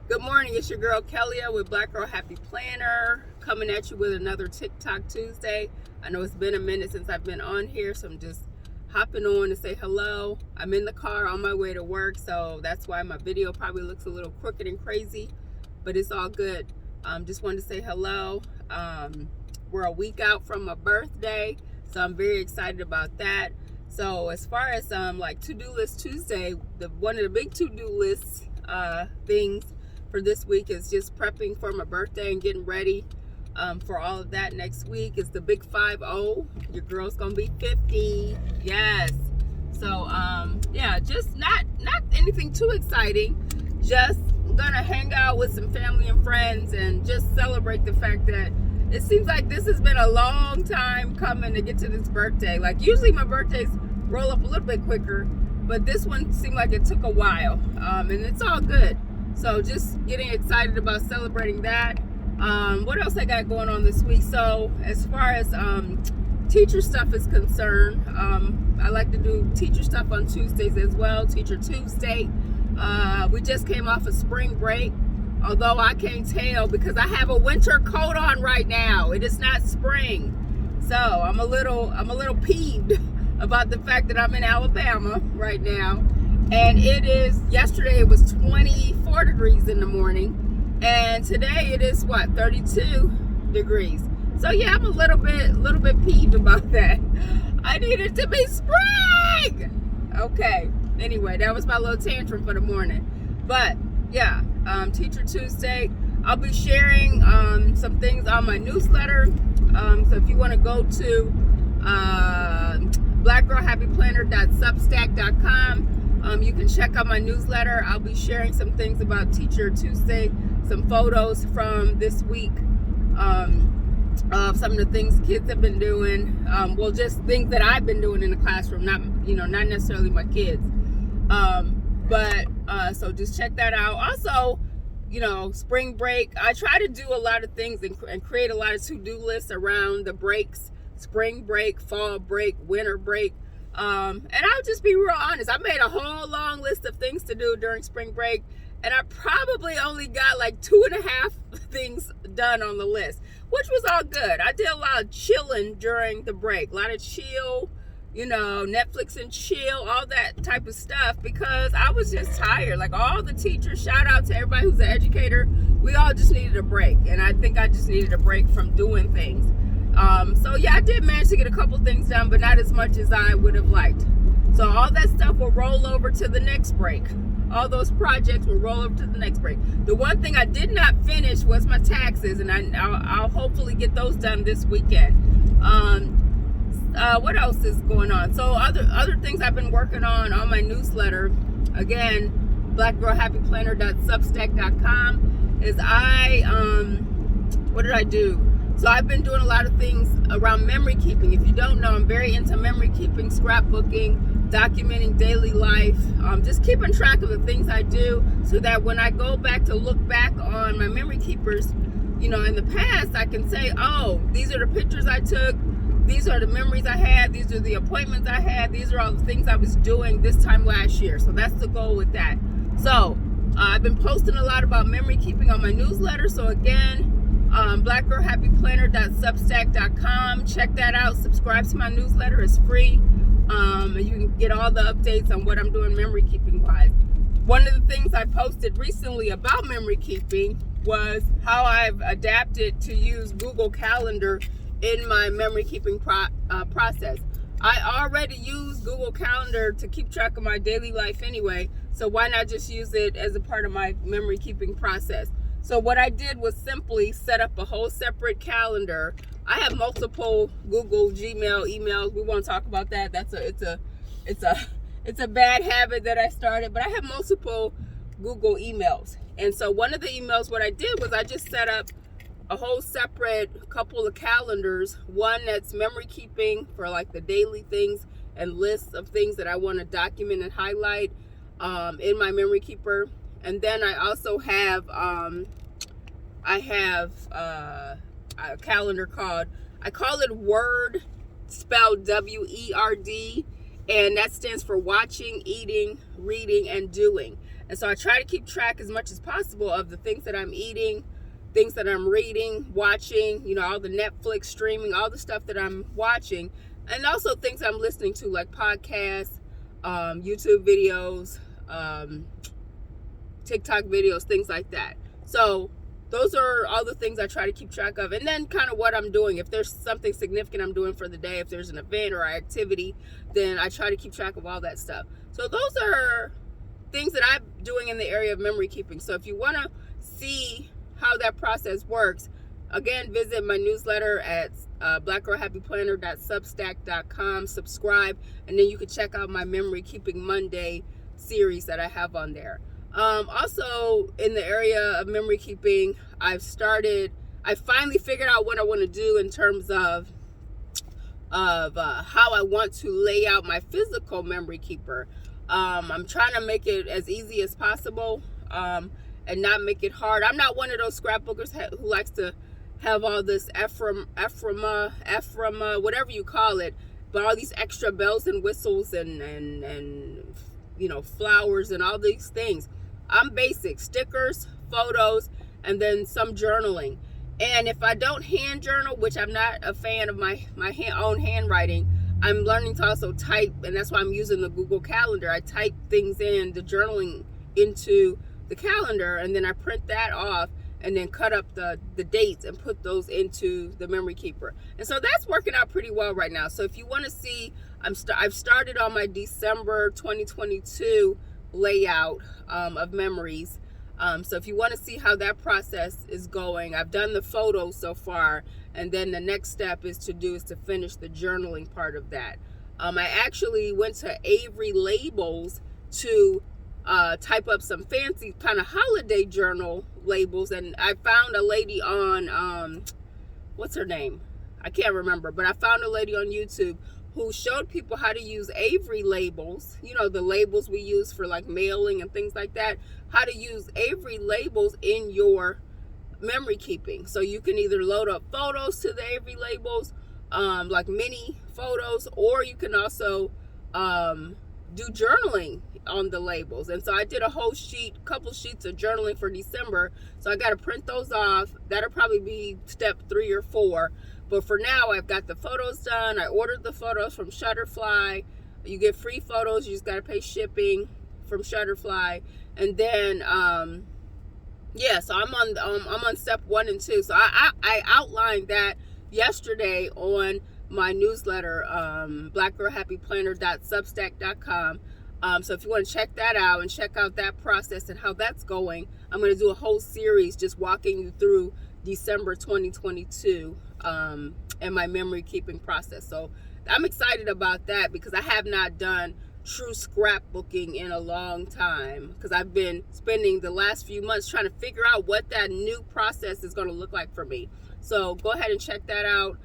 Good morning, it's your girl Kellia with Black Girl Happy Planner, coming at you with another TikTok Tuesday. I know it's been a minute since I've been on here, so I'm just hopping on to say hello. I'm in the car on my way to work, so that's why my video probably looks a little crooked and crazy, but it's all good. Just wanted to say hello. We're a week out from my birthday, so I'm very excited about that. So as far as like to-do list Tuesday, one of the big to-do lists things for this week is just prepping for my birthday and getting ready for all of that. Next week is the big 5-0. Your girl's gonna be 50. Yes. So yeah, just not anything too exciting. Just gonna hang out with some family and friends and just celebrate the fact that it seems like this has been a long time coming to get to this birthday. Like usually my birthdays roll up a little bit quicker, but this one seemed like it took a while, and it's all good. So just getting excited about celebrating that. What else I got going on this week? So as far as teacher stuff is concerned, I like to do teacher stuff on Tuesdays as well. Teacher Tuesday. We just came off of spring break, although I can't tell because I have a winter coat on right now. It is not spring, so I'm a little peeved about the fact that I'm in Alabama right now. And yesterday it was 24 degrees in the morning, and today it is 32 degrees. So yeah, I'm a little bit peeved about that. I need it to be spring. Okay. Anyway, that was my little tantrum for the morning. But yeah, Teacher Tuesday. I'll be sharing some things on my newsletter. So if you want to go to blackgirlhappyplanner.substack.com. You can check out my newsletter. I'll be sharing some things about Teacher Tuesday, some photos from this week, of some of the things kids have been doing. Well, just things that I've been doing in the classroom, not necessarily my kids. So just check that out. Also, spring break. I try to do a lot of things and create a lot of to-do lists around the breaks: spring break, fall break, winter break. And I'll just be real honest. I made a whole long list of things to do during spring break, and I probably only got like 2.5 things done on the list, which was all good. I did a lot of chilling during the break, a lot of chill, Netflix and chill, all that type of stuff, because I was just tired. Like all the teachers, shout out to everybody who's an educator. We all just needed a break, and I think I just needed a break from doing things. So yeah, I did manage to get a couple things done, but not as much as I would have liked. So all that stuff will roll over to the next break. All those projects will roll over to the next break. The one thing I did not finish was my taxes, and I'll hopefully get those done this weekend. What else is going on? So other things I've been working on my newsletter. Again, blackgirlhappyplanner.substack.com is what did I do? So I've been doing a lot of things around memory keeping. If you don't know, I'm very into memory keeping, scrapbooking, documenting daily life, just keeping track of the things I do so that when I go back to look back on my memory keepers, in the past, I can say, oh, these are the pictures I took, these are the memories I had, these are the appointments I had, these are all the things I was doing this time last year. So that's the goal with that. So I've been posting a lot about memory keeping on my newsletter. So again, blackgirlhappyplanner.substack.com. Check that out. Subscribe to my newsletter. It's free. And you can get all the updates on what I'm doing memory keeping wise. One of the things I posted recently about memory keeping was how I've adapted to use Google Calendar in my memory keeping process. I already use Google Calendar to keep track of my daily life anyway, so why not just use it as a part of my memory keeping process? So what I did was simply set up a whole separate calendar. I have multiple Google Gmail emails. We won't talk about that. It's a bad habit that I started, but I have multiple Google emails. And so one of the emails, what I did was I just set up a whole separate couple of calendars. One that's memory keeping for like the daily things and lists of things that I want to document and highlight in my memory keeper. And then I also have a calendar I call it WORD, spelled WERD, and that stands for watching, eating, reading, and doing. And so I try to keep track as much as possible of the things that I'm eating, things that I'm reading, watching, all the Netflix streaming, all the stuff that I'm watching, and also things I'm listening to, like podcasts, YouTube videos, TikTok videos, things like that. So those are all the things I try to keep track of. And then kind of what I'm doing. If there's something significant I'm doing for the day, if there's an event or activity, then I try to keep track of all that stuff. So those are things that I'm doing in the area of memory keeping. So if you want to see how that process works, again, visit my newsletter at blackgirlhappyplanner.substack.com, subscribe, and then you can check out my Memory Keeping Monday series that I have on there. Also, in the area of memory keeping, I finally figured out what I want to do in terms of how I want to lay out my physical memory keeper. I'm trying to make it as easy as possible, and not make it hard. I'm not one of those scrapbookers who likes to have all this ephemera, whatever you call it, but all these extra bells and whistles and flowers and all these things. I'm basic: stickers, photos, and then some journaling. And if I don't hand journal, which I'm not a fan of my own handwriting, I'm learning to also type, and that's why I'm using the Google Calendar. I type things in, the journaling, into the calendar, and then I print that off and then cut up the dates and put those into the memory keeper. And so that's working out pretty well right now. So if you want to see, I've started on my December 2022 layout of memories. So if you want to see how that process is going, I've done the photos so far, and then the next step is to finish the journaling part of that. I actually went to Avery Labels to type up some fancy kind of holiday journal labels, and I found a lady on what's her name? I can't remember, but I found a lady on YouTube who showed people how to use Avery labels, the labels we use for like mailing and things like that, how to use Avery labels in your memory keeping. So you can either load up photos to the Avery labels, like mini photos, or you can also do journaling on the labels. And so I did a whole couple sheets of journaling for December. So I got to print those off. That'll probably be step 3 or 4. But for now, I've got the photos done. I ordered the photos from Shutterfly. You get free photos. You just got to pay shipping from Shutterfly. And then, so I'm on step 1 and 2. So I outlined that yesterday on my newsletter, blackgirlhappyplanner.substack.com. So if you want to check that out and check out that process and how that's going, I'm going to do a whole series just walking you through December 2022 and my memory keeping process. So I'm excited about that because I have not done true scrapbooking in a long time, because I've been spending the last few months trying to figure out what that new process is going to look like for me. So go ahead and check that out.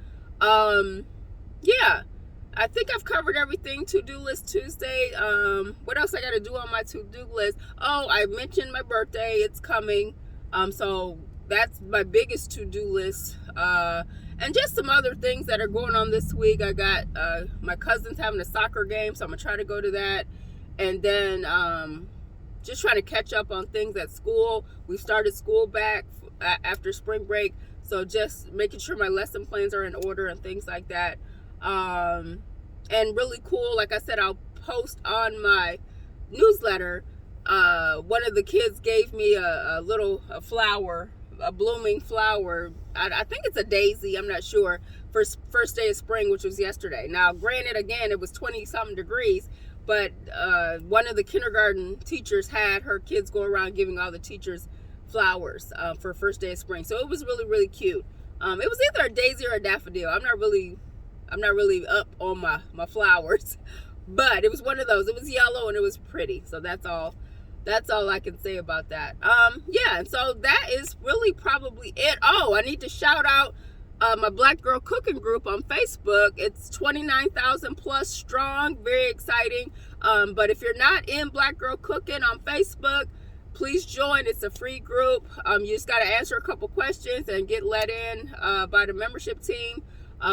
I think I've covered everything. To-do list Tuesday. What else I got to do on my to-do list? Oh, I mentioned my birthday. It's coming. So that's my biggest to-do list. And just some other things that are going on this week. I got my cousin's having a soccer game, so I'm going to try to go to that. And then just trying to catch up on things at school. We started school back after spring break, so just making sure my lesson plans are in order and things like that. And really cool, like I said, I'll post on my newsletter. One of the kids gave me a flower, a blooming flower. I think it's a daisy, I'm not sure, for first day of spring, which was yesterday. Now, granted, again, it was 20-something degrees, but one of the kindergarten teachers had her kids go around giving all the teachers flowers for first day of spring. So it was really, really cute. It was either a daisy or a daffodil. I'm not really up on my flowers, but it was one of those. It was yellow and it was pretty. So that's all I can say about that. And so that is really probably it. Oh, I need to shout out my Black Girl Cooking group on Facebook. It's 29,000 plus strong, very exciting. But if you're not in Black Girl Cooking on Facebook, please join. It's a free group. You just got to answer a couple questions and get let in by the membership team.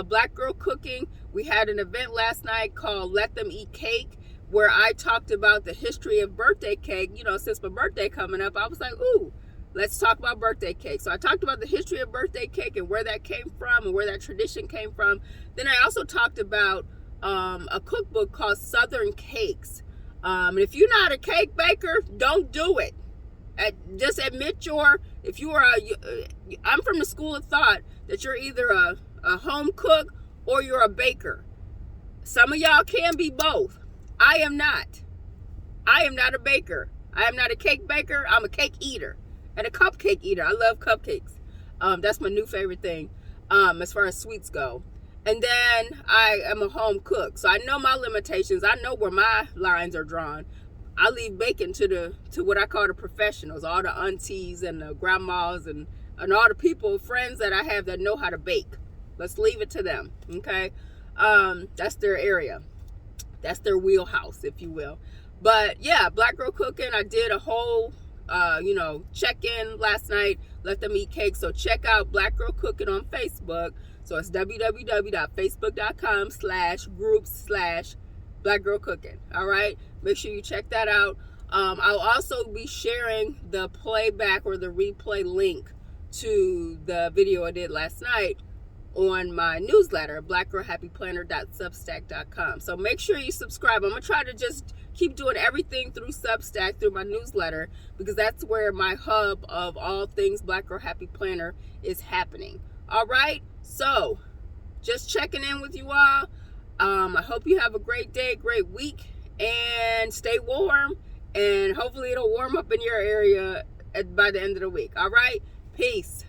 Black Girl Cooking, we had an event last night called Let Them Eat Cake, where I talked about the history of birthday cake. You know, since my birthday coming up, I was like, ooh, let's talk about birthday cake. So I talked about the history of birthday cake and where that came from and where that tradition came from. Then I also talked about a cookbook called Southern Cakes. And if you're not a cake baker, don't do it. Just admit if you are I'm from the school of thought that you're either a home cook or you're a baker. Some of y'all can be both. I am not. I am not a baker. I am not a cake baker. I'm a cake eater and a cupcake eater. I love cupcakes. That's my new favorite thing as far as sweets go. And then I am a home cook. So I know my limitations. I know where my lines are drawn. I leave baking to what I call the professionals, all the aunties and the grandmas and all the people, friends that I have that know how to bake. Let's leave it to them, okay? That's their area. That's their wheelhouse, if you will. But yeah, Black Girl Cooking, I did a whole, check-in last night, let them eat cake. So check out Black Girl Cooking on Facebook. So it's www.facebook.com/groups/Black Girl Cooking. All right. Make sure you check that out. I'll also be sharing the playback or the replay link to the video I did last night on my newsletter, blackgirlhappyplanner.substack.com. So make sure you subscribe. I'm going to try to just keep doing everything through Substack, through my newsletter, because that's where my hub of all things Black Girl Happy Planner is happening. All right. So just checking in with you all. I hope you have a great day, great week, and stay warm. And hopefully it'll warm up in your area by the end of the week. All right. Peace.